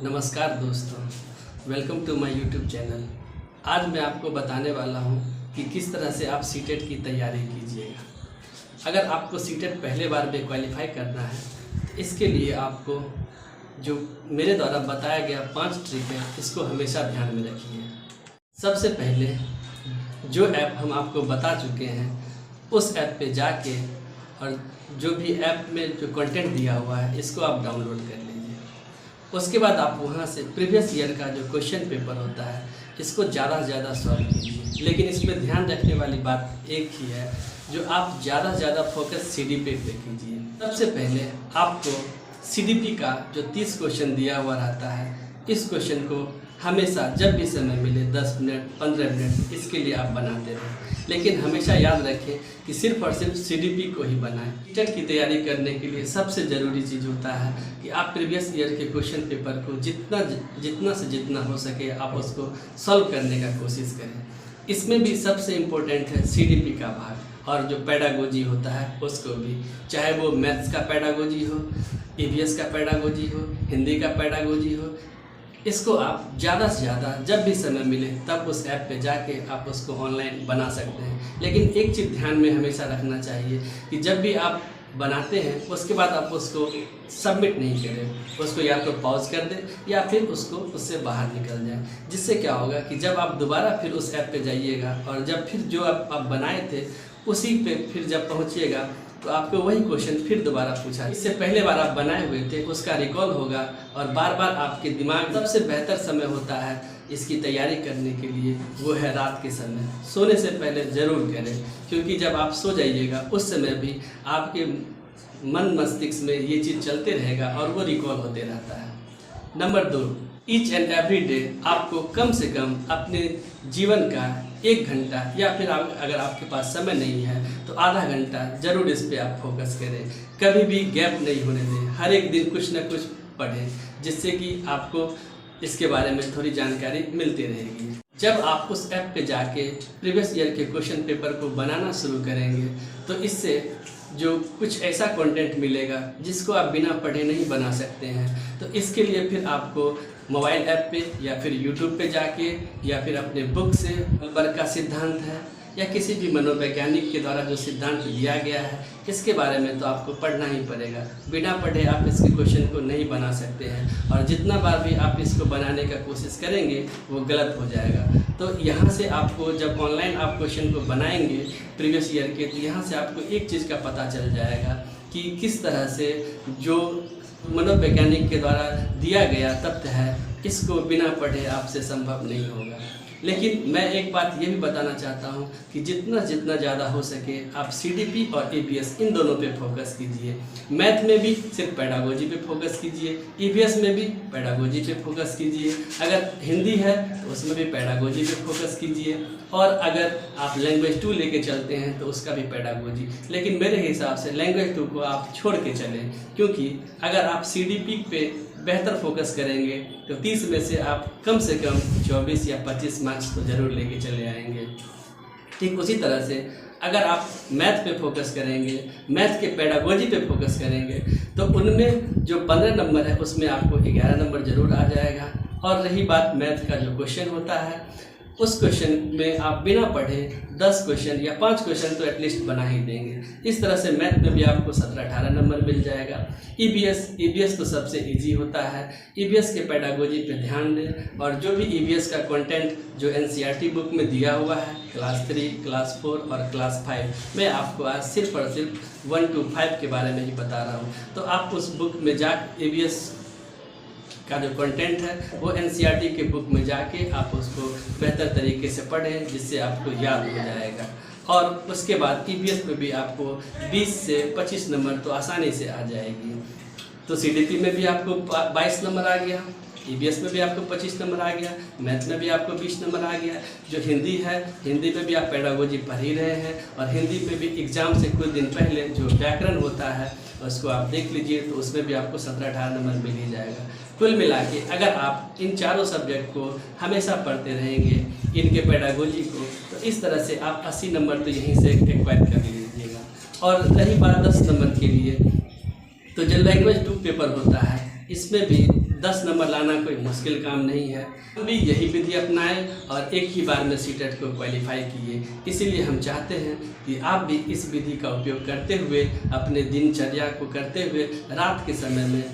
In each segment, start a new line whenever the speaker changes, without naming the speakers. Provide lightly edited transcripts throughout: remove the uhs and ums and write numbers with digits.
नमस्कार दोस्तों, welcome to my YouTube channel. आज मैं आपको बताने वाला हूं कि किस तरह से आप सीटेट की तैयारी कीजिएगा। अगर आपको सीटेट पहले बार में क्वालिफाई करना है तो इसके लिए आपको जो मेरे द्वारा बताया गया 5 ट्रिक है, इसको हमेशा ध्यान में रखिए। सबसे पहले जो ऐप हम आपको बता चुके हैं उस ऐप पे जाके और जो भी ऐप में जो कंटेंट दिया हुआ है इसको आप डाउनलोड कर लीजिए। उसके बाद आप वहाँ से प्रीवियस ईयर का जो क्वेश्चन पेपर होता है इसको ज़्यादा से ज़्यादा सॉल्व कीजिए। लेकिन इसमें ध्यान रखने वाली बात एक ही है, जो आप ज़्यादा से ज़्यादा फोकस सीडीपी पे कीजिए। सबसे पहले आपको सीडीपी का जो 30 क्वेश्चन दिया हुआ रहता है, इस क्वेश्चन को हमेशा जब भी समय मिले 10 मिनट 15 मिनट इसके लिए आप बनाते रहें। लेकिन हमेशा याद रखें कि सिर्फ और सिर्फ सीडीपी को ही बनाएं। सीटेट की तैयारी करने के लिए सबसे ज़रूरी चीज़ होता है कि आप प्रीवियस ईयर के क्वेश्चन पेपर को जितना हो सके आप उसको सॉल्व करने का कोशिश करें। इसमें भी सबसे इम्पोर्टेंट है सीडीपी का भाग, और जो पेडागोजी होता है उसको भी, चाहे वो मैथ्स का पेडागोजी हो, ईवीएस का पेडागोजी हो, हिंदी का पेडागोजी हो, इसको आप ज़्यादा से ज़्यादा जब भी समय मिले तब उस ऐप पे जाके आप उसको ऑनलाइन बना सकते हैं। लेकिन एक चीज़ ध्यान में हमेशा रखना चाहिए कि जब भी आप बनाते हैं उसके बाद आप उसको सबमिट नहीं करें, उसको या तो पॉज कर दें या फिर उसको उससे बाहर निकल जाएं। जिससे क्या होगा कि जब आप दोबारा फिर उस ऐप पे जाइएगा और जब फिर जो आप बनाए थे उसी पे फिर जब पहुँचिएगा तो आपको वही क्वेश्चन फिर दोबारा पूछा। इससे पहले बार आप बनाए हुए थे उसका रिकॉल होगा और बार बार आपके दिमाग। सबसे बेहतर समय होता है इसकी तैयारी करने के लिए, वो है रात के समय। सोने से पहले ज़रूर करें, क्योंकि जब आप सो जाइएगा उस समय भी आपके मन मस्तिष्क में ये चीज़ चलते रहेगा और वो रिकॉल होते रहता है। Number 2, each and every day आपको कम से कम अपने जीवन का 1 घंटा या फिर अगर आपके पास समय नहीं है तो आधा घंटा ज़रूर इस पे आप फोकस करें। कभी भी गैप नहीं होने दें, हर एक दिन कुछ ना कुछ पढ़ें, जिससे कि आपको इसके बारे में थोड़ी जानकारी मिलती रहेगी। जब आप उस ऐप पे जाके प्रीवियस ईयर के क्वेश्चन पेपर को बनाना शुरू करेंगे तो इससे जो कुछ ऐसा कंटेंट मिलेगा जिसको आप बिना पढ़े नहीं बना सकते हैं। तो इसके लिए फिर आपको मोबाइल ऐप पे या फिर यूट्यूब पे जाके या फिर अपने बुक से बर्ग का सिद्धांत है या किसी भी मनोवैज्ञानिक के द्वारा जो सिद्धांत दिया गया है इसके बारे में तो आपको पढ़ना ही पड़ेगा। बिना पढ़े आप इसके क्वेश्चन को नहीं बना सकते हैं, और जितना बार भी आप इसको बनाने का कोशिश करेंगे वो गलत हो जाएगा। तो यहाँ से आपको जब ऑनलाइन आप क्वेश्चन को बनाएंगे प्रीवियस ईयर के, तो यहाँ से आपको एक चीज़ का पता चल जाएगा कि किस तरह से जो मनोवैज्ञानिक के द्वारा दिया गया तथ्य है इसको बिना पढ़े आपसे संभव नहीं होगा। लेकिन मैं एक बात ये भी बताना चाहता हूँ कि जितना ज़्यादा हो सके आप सीडीपी और ईवीएस इन दोनों पे फोकस कीजिए। मैथ में भी सिर्फ पेडागोजी पे फोकस कीजिए, ईवीएस में भी पेडागोजी पे फोकस कीजिए, अगर हिंदी है तो उसमें भी पेडागोजी पे फोकस कीजिए, और अगर आप लैंग्वेज 2 लेके चलते हैं तो उसका भी पेडागोजी। लेकिन मेरे हिसाब से लैंग्वेज 2 को आप छोड़ के चलें, क्योंकि अगर आप सीडीपी पे बेहतर फोकस करेंगे तो 30 में से आप कम से कम 24 या 25 मार्क्स तो ज़रूर लेके चले आएंगे। ठीक उसी तरह से अगर आप मैथ पे फोकस करेंगे, मैथ के पेडागोजी पे फोकस करेंगे, तो उनमें जो 15 नंबर है उसमें आपको 11 नंबर ज़रूर आ जाएगा। और रही बात मैथ का जो क्वेश्चन होता है, उस क्वेश्चन में आप बिना पढ़े 10 क्वेश्चन या 5 क्वेश्चन तो एटलीस्ट बना ही देंगे। इस तरह से मैथ में भी आपको 17-18 नंबर मिल जाएगा। ईवीएस तो सबसे इजी होता है। ईवीएस के पेडागोजी पे ध्यान दें, और जो भी ईवीएस का कंटेंट जो एनसीईआरटी बुक में दिया हुआ है क्लास 3, क्लास 4 और क्लास 5, मैं आपको आज सिर्फ और सिर्फ 1 to 5 के बारे में ही बता रहा हूँ। तो आप उस बुक में ईवीएस का जो कंटेंट है वो एनसीईआरटी के बुक में जाके आप उसको बेहतर तरीके से पढ़ें, जिससे आपको याद हो जाएगा। और उसके बाद ईवीएस में भी आपको 20 से 25 नंबर तो आसानी से आ जाएगी। तो सीडीपी में भी आपको 22 नंबर आ गया, ईवीएस में भी आपको 25 नंबर आ गया, मैथ में भी आपको 20 नंबर आ गया। जो हिंदी है, हिंदी में भी आप पेडागोजी पढ़ ही रहे हैं, और हिंदी में भी एग्ज़ाम से कुछ दिन पहले जो व्याकरण होता है उसको आप देख लीजिए, तो उसमें भी आपको 17-18 नंबर मिल ही जाएगा। कुल मिला के अगर आप इन चारों सब्जेक्ट को हमेशा पढ़ते रहेंगे, इनके पेडागोजी को, तो इस तरह से आप 80 नंबर तो यहीं से एक्वायर कर लीजिएगा। और रही बात 10 नंबर के लिए, तो जो लैंग्वेज 2 पेपर होता है इसमें भी 10 नंबर लाना कोई मुश्किल काम नहीं है। हम भी यही विधि अपनाएं और एक ही बार में सीटेट को क्वालिफाई किए। इसीलिए हम चाहते हैं कि आप भी इस विधि का उपयोग करते हुए अपने दिनचर्या को करते हुए रात के समय में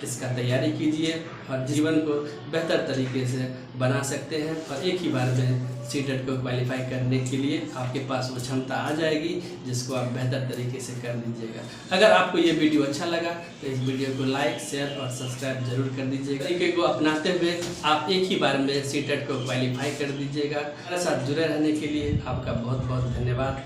इसका तैयारी कीजिए और जीवन को बेहतर तरीके से बना सकते हैं। और एक ही बार में सीटेट को क्वालिफाई करने के लिए आपके पास वो क्षमता आ जाएगी जिसको आप बेहतर तरीके से कर दीजिएगा। अगर आपको ये वीडियो अच्छा लगा तो इस वीडियो को लाइक, शेयर और सब्सक्राइब जरूर कर दीजिएगा। तरीके को अपनाते हुए आप एक ही बार में सीटेट को क्वालिफाई कर दीजिएगा। हमारे साथ जुड़े रहने के लिए आपका बहुत बहुत धन्यवाद।